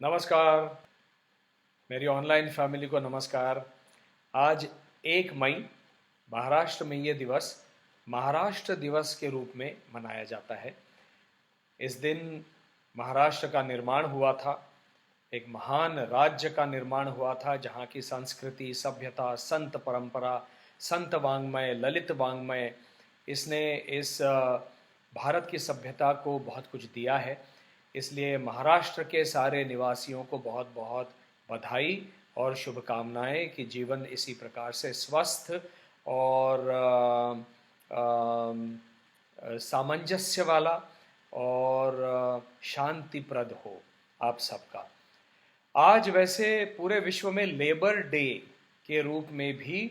नमस्कार, मेरी online family को नमस्कार। आज 1 मई महाराष्ट्र में ये दिवस महाराष्ट्र दिवस के रूप में मनाया जाता है। इस दिन महाराष्ट्र का निर्माण हुआ था, एक महान राज्य का निर्माण हुआ था जहाँ की संस्कृति, सभ्यता, संत परंपरा, संत वाङ्मय, ललित वाङ्मय, इसने इस भारत की सभ्यता को बहुत कुछ दिया है। इसलिए महाराष्ट्र के सारे निवासियों को बहुत बहुत बधाई और शुभकामनाएं कि जीवन इसी प्रकार से स्वस्थ और सामंजस्य वाला और शांतिप्रद हो आप सबका। आज वैसे पूरे विश्व में लेबर डे के रूप में भी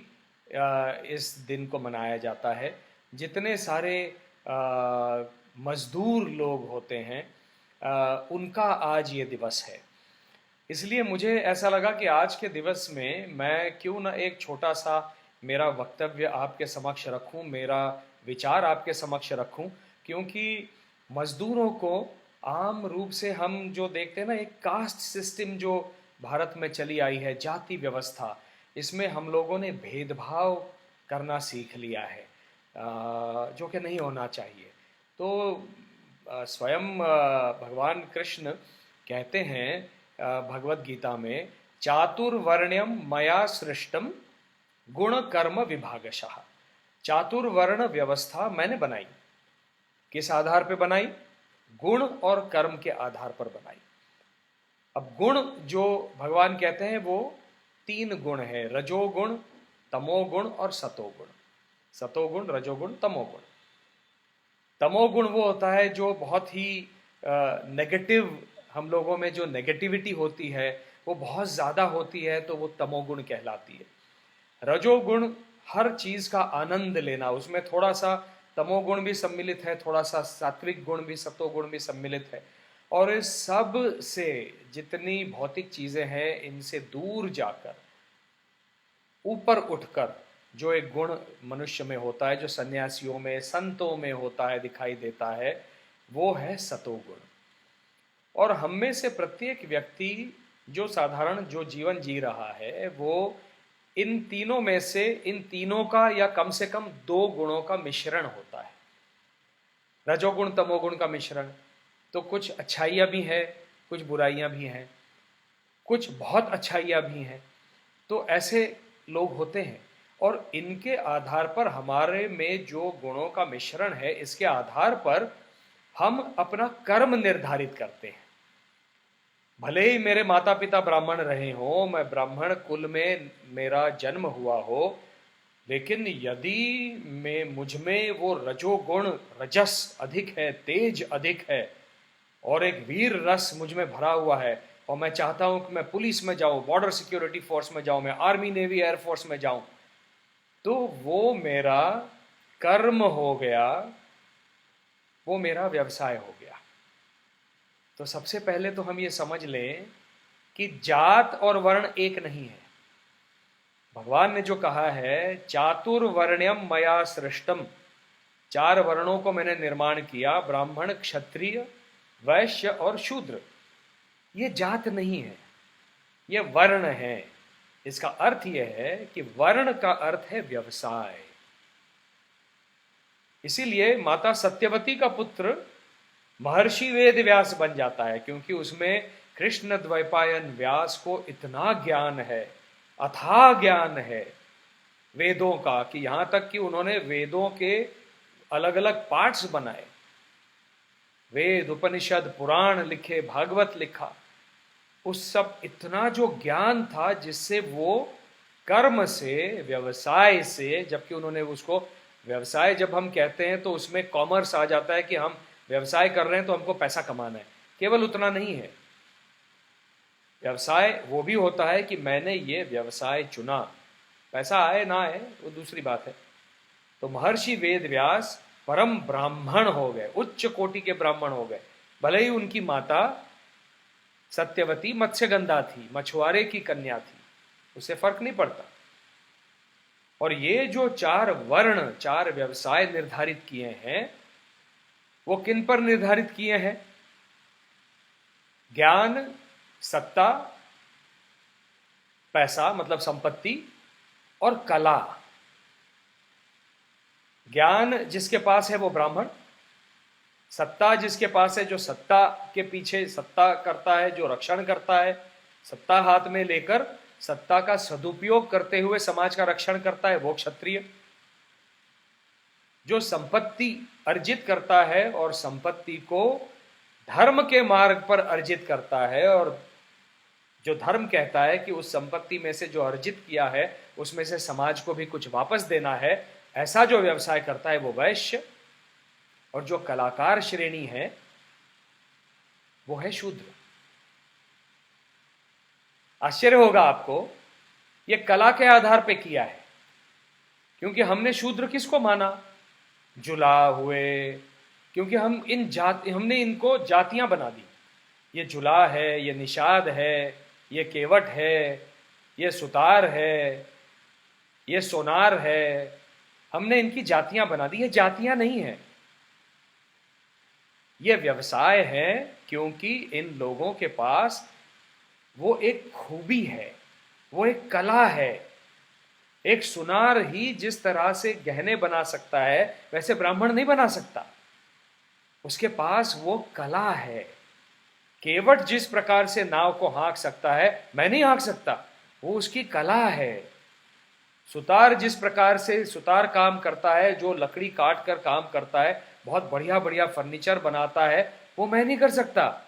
इस दिन को मनाया जाता है। जितने सारे मजदूर लोग होते हैं उनका आज ये दिवस है। इसलिए मुझे ऐसा लगा कि आज के दिवस में मैं क्यों ना एक छोटा सा मेरा वक्तव्य आपके समक्ष रखूं, मेरा विचार आपके समक्ष रखूं, क्योंकि मजदूरों को आम रूप से हम जो देखते हैं ना, एक कास्ट सिस्टम जो भारत में चली आई है, जाति व्यवस्था, इसमें हम लोगों ने भेदभाव करना सीख लिया है, जो कि नहीं होना चाहिए। तो स्वयं भगवान कृष्ण कहते हैं भगवत गीता में, चातुर्वर्ण्यम मया सृष्टम गुण कर्म विभागशः। चातुर्वर्ण व्यवस्था मैंने बनाई। किस आधार पर बनाई? गुण और कर्म के आधार पर बनाई। अब गुण जो भगवान कहते हैं वो 3 गुण है, रजोगुण, तमोगुण और सतोगुण। सतोगुण, रजोगुण, तमोगुण। तमोगुण वो होता है जो बहुत ही नेगेटिव, हम लोगों में जो नेगेटिविटी होती है वो बहुत ज़्यादा होती है, तो वो तमोगुण कहलाती है। रजोगुण हर चीज़ का आनंद लेना, उसमें थोड़ा सा तमोगुण भी सम्मिलित है, थोड़ा सा सात्विक गुण भी, सतोगुण भी सम्मिलित है। और इस सब से जितनी भौतिक चीज़ें हैं इनसे दूर जाकर ऊपर उठकर जो एक गुण मनुष्य में होता है, जो सन्यासियों में, संतों में होता है, दिखाई देता है, वो है सतोगुण। और हम में से प्रत्येक व्यक्ति जो साधारण जो जीवन जी रहा है वो इन तीनों में से, इन तीनों का या कम से कम 2 गुणों का मिश्रण होता है। रजोगुण तमोगुण का मिश्रण। तो कुछ अच्छाइयाँ भी हैं, कुछ बुराइयाँ भी हैं, कुछ बहुत अच्छाइयाँ भी हैं। तो ऐसे लोग होते हैं और इनके आधार पर हमारे में जो गुणों का मिश्रण है, इसके आधार पर हम अपना कर्म निर्धारित करते हैं। भले ही मेरे माता पिता ब्राह्मण रहे हों, मैं ब्राह्मण कुल में मेरा जन्म हुआ हो, लेकिन यदि मुझ में वो रजोगुण, रजस अधिक है, तेज अधिक है और एक वीर रस मुझ में भरा हुआ है और मैं चाहता हूं कि मैं पुलिस में जाऊं, बॉर्डर सिक्योरिटी फोर्स में जाऊं, मैं आर्मी नेवी एयरफोर्स में जाऊं, तो वो मेरा कर्म हो गया, वो मेरा व्यवसाय हो गया। तो सबसे पहले तो हम ये समझ लें कि जात और वर्ण एक नहीं है। भगवान ने जो कहा है, चातुर्वर्ण्यम मया सृष्टम, 4 वर्णों को मैंने निर्माण किया, ब्राह्मण, क्षत्रिय, वैश्य और शूद्र। ये जात नहीं है, ये वर्ण है। इसका अर्थ यह है कि वर्ण का अर्थ है व्यवसाय। इसीलिए माता सत्यवती का पुत्र महर्षि वेद व्यास बन जाता है, क्योंकि उसमें कृष्ण द्वैपायन व्यास को इतना ज्ञान है, अथाह ज्ञान है वेदों का, कि यहां तक कि उन्होंने वेदों के अलग अलग पार्ट्स बनाए, वेद, उपनिषद, पुराण लिखे, भागवत लिखा। उस सब इतना जो ज्ञान था जिससे वो कर्म से, व्यवसाय से, जबकि उन्होंने उसको व्यवसाय जब हम कहते हैं तो उसमें कॉमर्स आ जाता है कि हम व्यवसाय कर रहे हैं तो हमको पैसा कमाना है। केवल उतना नहीं है, व्यवसाय वो भी होता है कि मैंने ये व्यवसाय चुना, पैसा आए ना आए वो दूसरी बात है। तो महर्षि वेद व्यास परम ब्राह्मण हो गए, उच्च कोटि के ब्राह्मण हो गए। भले ही उनकी माता सत्यवती मत्स्यगंधा थी, मछुआरे की कन्या थी, उससे फर्क नहीं पड़ता। और ये जो 4 वर्ण, 4 व्यवसाय निर्धारित किए हैं, वो किन पर निर्धारित किए हैं? ज्ञान, सत्ता, पैसा मतलब संपत्ति, और कला। ज्ञान जिसके पास है वो ब्राह्मण, सत्ता जिसके पास है, जो सत्ता के पीछे सत्ता करता है, जो रक्षण करता है, सत्ता हाथ में लेकर सत्ता का सदुपयोग करते हुए समाज का रक्षण करता है, वो क्षत्रिय। जो संपत्ति अर्जित करता है और संपत्ति को धर्म के मार्ग पर अर्जित करता है, और जो धर्म कहता है कि उस संपत्ति में से जो अर्जित किया है उसमें से समाज को भी कुछ वापस देना है, ऐसा जो व्यवसाय करता है वो वैश्य। और जो कलाकार श्रेणी है वो है शूद्र। आश्चर्य होगा आपको, ये कला के आधार पे किया है, क्योंकि हमने शूद्र किसको माना? जुला हुए, क्योंकि हमने इनको जातियां बना दी। ये जुला है, ये निषाद है, ये केवट है, ये सुतार है, ये सोनार है, हमने इनकी जातियां बना दी। ये जातियां नहीं है, ये व्यवसाय है, क्योंकि इन लोगों के पास वो एक खूबी है, वो एक कला है। एक सुनार ही जिस तरह से गहने बना सकता है वैसे ब्राह्मण नहीं बना सकता, उसके पास वो कला है। केवट जिस प्रकार से नाव को हाँक सकता है, मैं नहीं हाँक सकता, वो उसकी कला है। सुतार जिस प्रकार से सुतार काम करता है, जो लकड़ी काट कर काम करता है, बहुत बढ़िया बढ़िया फर्नीचर बनाता है, वो मैं नहीं कर सकता,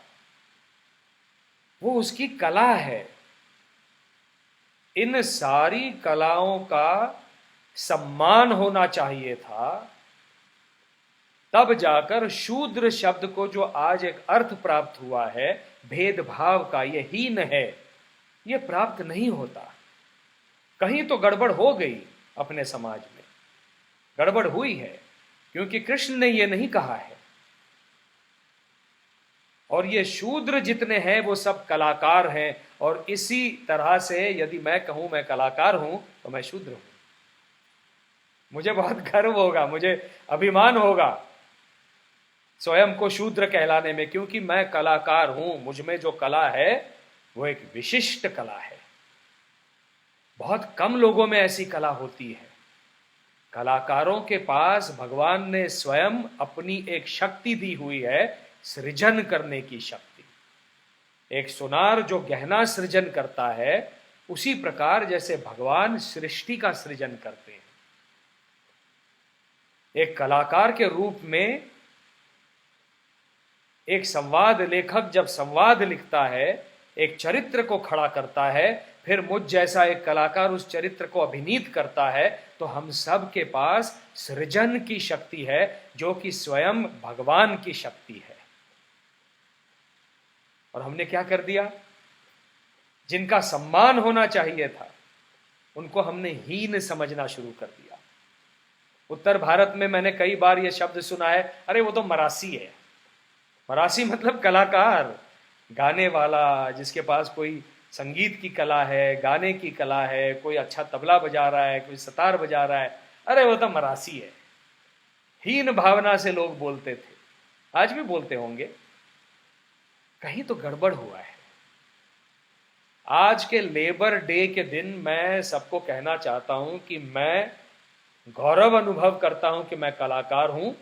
वो उसकी कला है। इन सारी कलाओं का सम्मान होना चाहिए था, तब जाकर शूद्र शब्द को जो आज एक अर्थ प्राप्त हुआ है भेदभाव का, ये हीन है, ये प्राप्त नहीं होता। कहीं तो गड़बड़ हो गई अपने समाज में, गड़बड़ हुई है, क्योंकि कृष्ण ने ये नहीं कहा है। और ये शूद्र जितने हैं वो सब कलाकार हैं, और इसी तरह से यदि मैं कहूं मैं कलाकार हूं तो मैं शूद्र हूं। मुझे बहुत गर्व होगा, मुझे अभिमान होगा स्वयं को शूद्र कहलाने में, क्योंकि मैं कलाकार हूं। मुझ में जो कला है वो एक विशिष्ट कला है। बहुत कम लोगों में ऐसी कला होती है। कलाकारों के पास भगवान ने स्वयं अपनी एक शक्ति दी हुई है, सृजन करने की शक्ति। एक सुनार जो गहना सृजन करता है, उसी प्रकार जैसे भगवान सृष्टि का सृजन करते हैं। एक कलाकार के रूप में एक संवाद लेखक जब संवाद लिखता है, एक चरित्र को खड़ा करता है, फिर मुझ जैसा एक कलाकार उस चरित्र को अभिनीत करता है, तो हम सब के पास सृजन की शक्ति है, जो कि स्वयं भगवान की शक्ति है। और हमने क्या कर दिया? जिनका सम्मान होना चाहिए था उनको हमने हीन समझना शुरू कर दिया। उत्तर भारत में मैंने कई बार यह शब्द सुना है, अरे वो तो मरासी है। मरासी मतलब कलाकार, गाने वाला, जिसके पास कोई संगीत की कला है, गाने की कला है, कोई अच्छा तबला बजा रहा है, कोई सतार बजा रहा है, अरे वो तो मरासी है। हीन भावना से लोग बोलते थे, आज भी बोलते होंगे। कहीं तो गड़बड़ हुआ है। आज के लेबर डे के दिन मैं सबको कहना चाहता हूं कि मैं गौरव अनुभव करता हूं कि मैं कलाकार हूं,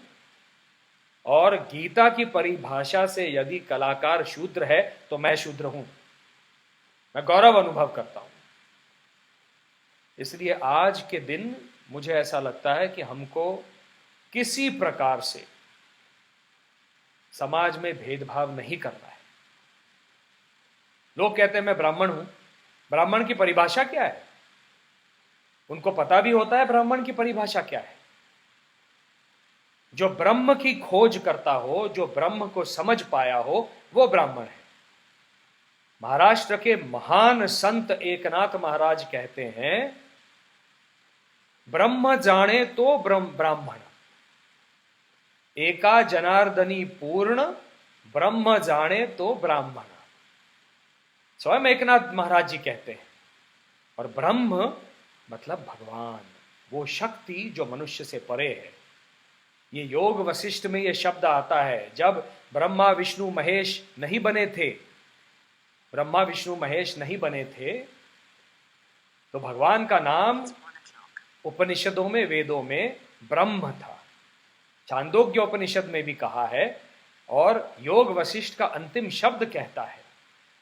और गीता की परिभाषा से यदि कलाकार शूद्र है तो मैं शूद्र हूं, मैं गौरव अनुभव करता हूं। इसलिए आज के दिन मुझे ऐसा लगता है कि हमको किसी प्रकार से समाज में भेदभाव नहीं करना है। लोग कहते हैं मैं ब्राह्मण हूं, ब्राह्मण की परिभाषा क्या है? उनको पता भी होता है ब्राह्मण की परिभाषा क्या है। जो ब्रह्म की खोज करता हो, जो ब्रह्म को समझ पाया हो, वो ब्राह्मण है। महाराष्ट्र के महान संत एकनाथ महाराज कहते हैं, ब्रह्म जाने तो ब्राह्मण, एका जनार्दनी पूर्ण, ब्रह्म जाने तो ब्राह्मण। स्वयं एकनाथ महाराज जी कहते हैं। और ब्रह्म मतलब भगवान, वो शक्ति जो मनुष्य से परे है। ये योग वशिष्ठ में ये शब्द आता है, जब ब्रह्मा विष्णु महेश नहीं बने थे, ब्रह्मा विष्णु महेश नहीं बने थे तो भगवान का नाम उपनिषदों में, वेदों में ब्रह्म था। छांदोग्य उपनिषद में भी कहा है और योग वशिष्ठ का अंतिम शब्द कहता है,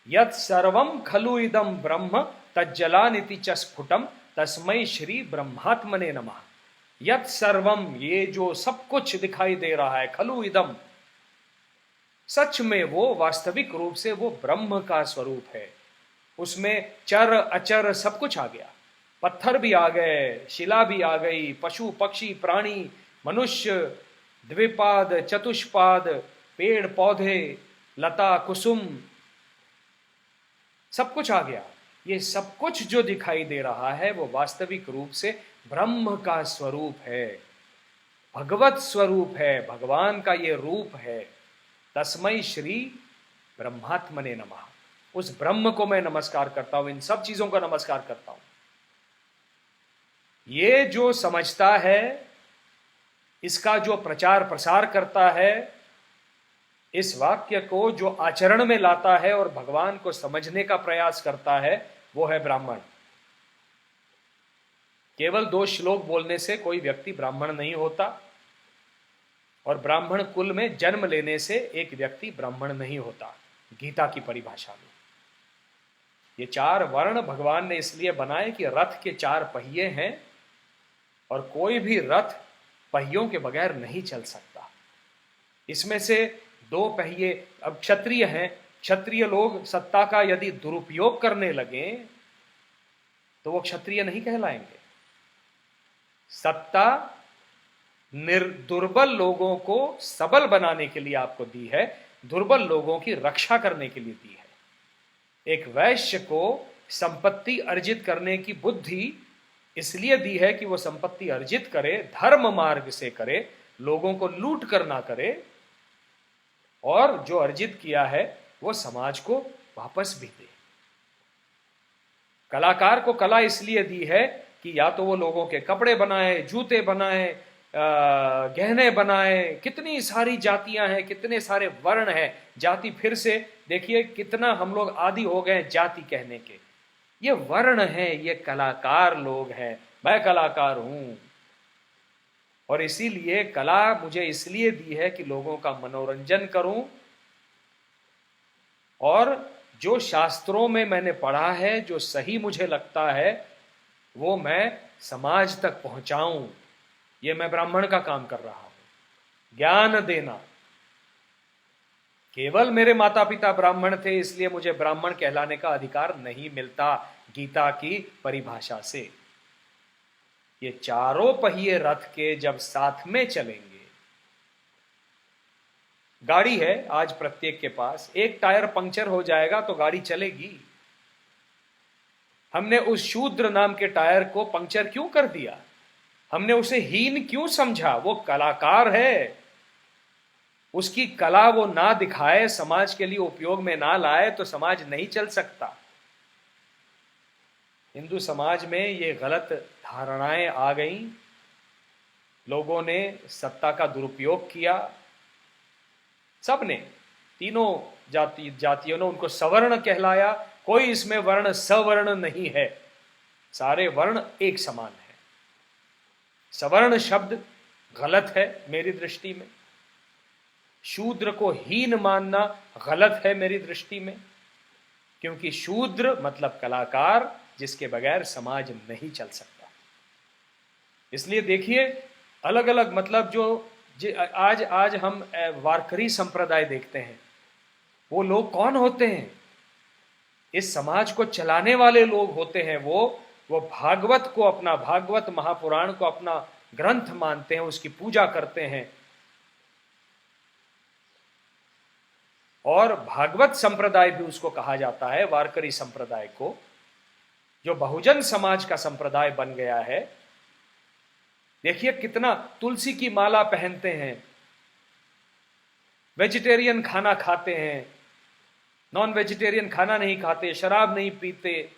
यत् सर्वम खलु इदम ब्रह्म तज्जलानिति च स्फुटम तस्मै श्री ब्रह्मात्मने नमः। यत् सर्वम, ये जो सब कुछ दिखाई दे रहा है, खलु इदम, सच में वो वास्तविक रूप से वो ब्रह्म का स्वरूप है। उसमें चर अचर सब कुछ आ गया, पत्थर भी आ गए, शिला भी आ गई, पशु पक्षी प्राणी मनुष्य, द्विपाद चतुष्पाद, पेड़ पौधे, लता कुसुम, सब कुछ आ गया। ये सब कुछ जो दिखाई दे रहा है वो वास्तविक रूप से ब्रह्म का स्वरूप है, भगवत स्वरूप है, भगवान का ये रूप है। तस्मै श्री ब्रह्मात्मने नमः। उस ब्रह्म को मैं नमस्कार करता हूं, इन सब चीजों का नमस्कार करता हूं। ये जो समझता है, इसका जो प्रचार प्रसार करता है, इस वाक्य को जो आचरण में लाता है और भगवान को समझने का प्रयास करता है, वो है ब्राह्मण। केवल 2 श्लोक बोलने से कोई व्यक्ति ब्राह्मण नहीं होता और ब्राह्मण कुल में जन्म लेने से एक व्यक्ति ब्राह्मण नहीं होता। गीता की परिभाषा में ये 4 वर्ण भगवान ने इसलिए बनाए कि रथ के 4 पहिए हैं और कोई भी रथ पहियों के बगैर नहीं चल सकता। इसमें से 2 पहिए, अब क्षत्रिय हैं, क्षत्रिय लोग सत्ता का यदि दुरुपयोग करने लगे तो वो क्षत्रिय नहीं कहलाएंगे। सत्ता दुर्बल लोगों को सबल बनाने के लिए आपको दी है, दुर्बल लोगों की रक्षा करने के लिए दी है। एक वैश्य को संपत्ति अर्जित करने की बुद्धि इसलिए दी है कि वो संपत्ति अर्जित करे, धर्म मार्ग से करे, लोगों को लूट कर ना करे, और जो अर्जित किया है वो समाज को वापस भी दे। कलाकार को कला इसलिए दी है कि या तो वो लोगों के कपड़े बनाए, जूते बनाए, गहने बनाए। कितनी सारी जातियां हैं, कितने सारे वर्ण हैं। जाति, फिर से देखिए कितना हम लोग आदी हो गए जाति कहने के। ये वर्ण है, ये कलाकार लोग हैं। मैं कलाकार हूं और इसीलिए कला मुझे इसलिए दी है कि लोगों का मनोरंजन करूं और जो शास्त्रों में मैंने पढ़ा है, जो सही मुझे लगता है, वो मैं समाज तक पहुंचाऊं। ये मैं ब्राह्मण का काम कर रहा हूं, ज्ञान देना। केवल मेरे माता पिता ब्राह्मण थे इसलिए मुझे ब्राह्मण कहलाने का अधिकार नहीं मिलता गीता की परिभाषा से। ये 4 पहिए रथ के जब साथ में चलेंगे, गाड़ी है आज प्रत्येक के पास, एक टायर पंक्चर हो जाएगा तो गाड़ी चलेगी। हमने उस शूद्र नाम के टायर को पंक्चर क्यों कर दिया? हमने उसे हीन क्यों समझा? वो कलाकार है, उसकी कला वो ना दिखाए, समाज के लिए उपयोग में ना लाए तो समाज नहीं चल सकता। हिंदू समाज में ये गलत धारणाएं आ गई, लोगों ने सत्ता का दुरुपयोग किया। सबने, तीनों जातियों ने उनको सवर्ण कहलाया। कोई इसमें वर्ण सवर्ण नहीं है, सारे वर्ण एक समान है। सवर्ण शब्द गलत है मेरी दृष्टि में। शूद्र को हीन मानना गलत है मेरी दृष्टि में, क्योंकि शूद्र मतलब कलाकार, जिसके बगैर समाज नहीं चल सकता। इसलिए देखिए अलग अलग मतलब जो आज हम वारकरी संप्रदाय देखते हैं, वो लोग कौन होते हैं? इस समाज को चलाने वाले लोग होते हैं। वो भागवत को अपना, भागवत महापुराण को अपना ग्रंथ मानते हैं, उसकी पूजा करते हैं। और भागवत संप्रदाय भी उसको कहा जाता है, वारकरी संप्रदाय को, जो बहुजन समाज का संप्रदाय बन गया है। देखिए कितना तुलसी की माला पहनते हैं, वेजिटेरियन खाना खाते हैं, नॉन वेजिटेरियन खाना नहीं खाते, शराब नहीं पीते,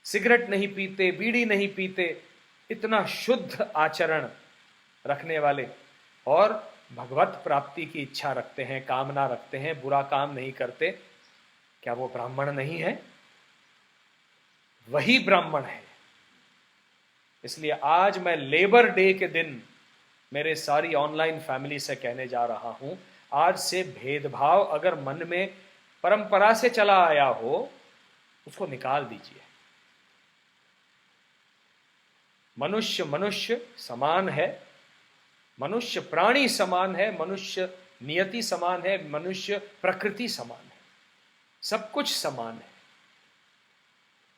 सिगरेट नहीं पीते, बीड़ी नहीं पीते। इतना शुद्ध आचरण रखने वाले और भगवत प्राप्ति की इच्छा रखते हैं, कामना रखते हैं, बुरा काम नहीं करते। क्या वो ब्राह्मण नहीं है? वही ब्राह्मण है। इसलिए आज मैं लेबर डे के दिन मेरे सारी ऑनलाइन फैमिली से कहने जा रहा हूं, आज से भेदभाव अगर मन में परंपरा से चला आया हो, उसको निकाल दीजिए। मनुष्य मनुष्य समान है, मनुष्य प्राणी समान है, मनुष्य नियति समान है, मनुष्य प्रकृति समान है, सब कुछ समान है।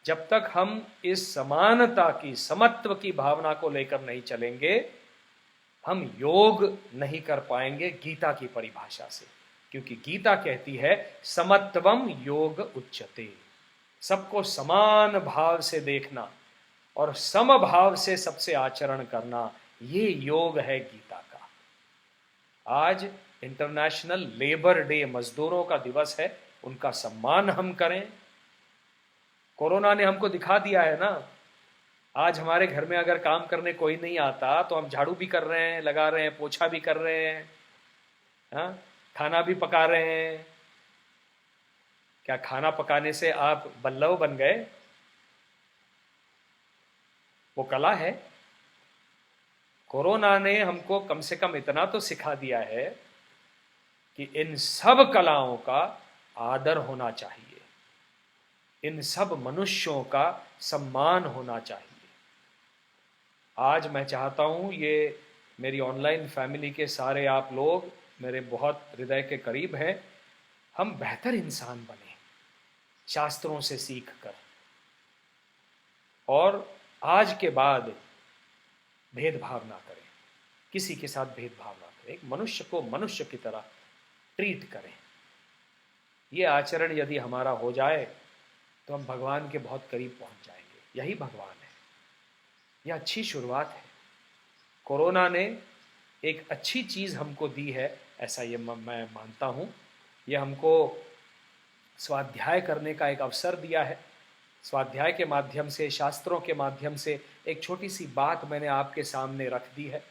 जब तक हम इस समानता की, समत्व की भावना को लेकर नहीं चलेंगे, हम योग नहीं कर पाएंगे गीता की परिभाषा से। क्योंकि गीता कहती है समत्वम योग उच्यते, सबको समान भाव से देखना और समभाव से सबसे आचरण करना, ये योग है गीता का। आज इंटरनेशनल लेबर डे, मजदूरों का दिवस है, उनका सम्मान हम करें। कोरोना ने हमको दिखा दिया है ना, आज हमारे घर में अगर काम करने कोई नहीं आता तो हम झाड़ू भी कर रहे हैं, लगा रहे हैं, पोछा भी कर रहे हैं, हाँ, खाना भी पका रहे हैं। क्या खाना पकाने से आप बल्लव बन गए? वो कला है। कोरोना ने हमको कम से कम इतना तो सिखा दिया है कि इन सब कलाओं का आदर होना चाहिए, इन सब मनुष्यों का सम्मान होना चाहिए। आज मैं चाहता हूं, ये मेरी ऑनलाइन फैमिली के सारे आप लोग मेरे बहुत हृदय के करीब हैं, हम बेहतर इंसान बने शास्त्रों से सीख कर, और आज के बाद भेदभाव ना करें, किसी के साथ भेदभाव ना करें, एक मनुष्य को मनुष्य की तरह ट्रीट करें। ये आचरण यदि हमारा हो जाए तो हम भगवान के बहुत करीब पहुंच जाएंगे। यही भगवान है। यह अच्छी शुरुआत है। कोरोना ने एक अच्छी चीज़ हमको दी है, ऐसा ये मैं मानता हूँ। यह हमको स्वाध्याय करने का एक अवसर दिया है। स्वाध्याय के माध्यम से, शास्त्रों के माध्यम से एक छोटी सी बात मैंने आपके सामने रख दी है।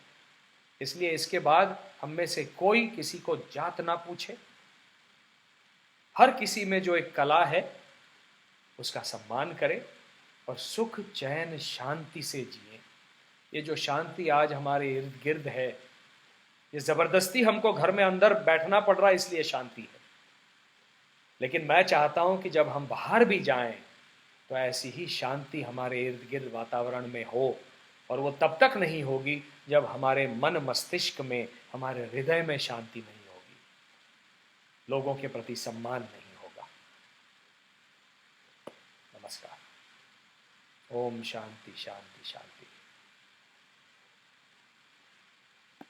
इसलिए इसके बाद हम में से कोई किसी को जात ना पूछे। हर किसी में जो एक कला है उसका सम्मान करें और सुख चैन शांति से जिए। ये जो शांति आज हमारे इर्द गिर्द है, ये जबरदस्ती हमको घर में अंदर बैठना पड़ रहा है इसलिए शांति है। लेकिन मैं चाहता हूं कि जब हम बाहर भी जाएं तो ऐसी ही शांति हमारे इर्द गिर्द वातावरण में हो, और वो तब तक नहीं होगी जब हमारे मन मस्तिष्क में, हमारे हृदय में शांति नहीं होगी, लोगों के प्रति सम्मान नहीं होगा। नमस्कार। ओम शांति शांति शांति।